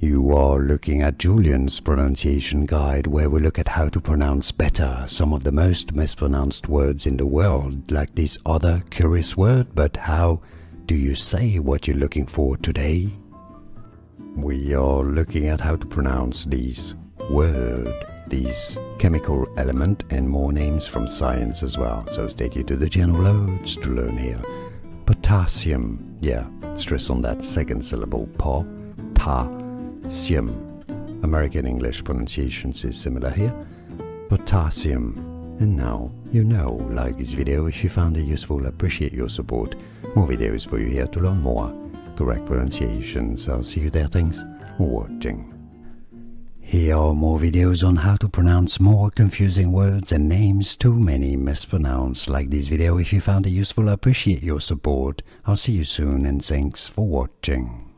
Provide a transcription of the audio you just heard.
You are looking at Julian's pronunciation guide, where we look at how to pronounce better some of the most mispronounced words in the world, like this other curious word. But how do you say what you're looking for today? We are looking at how to pronounce this word, this chemical element, and more names from science as well. So stay tuned to the channel, loads to learn here. Potassium, yeah, stress on that second syllable, Sium. American English pronunciations is similar here. Potassium. And now you know. Like this video if you found it useful. Appreciate your support. More videos for you here to learn more correct pronunciations. I'll see you there. Thanks for watching. Here are more videos on how to pronounce more confusing words and names too many mispronounced. Like this video if you found it useful. Appreciate your support. I'll see you soon and thanks for watching.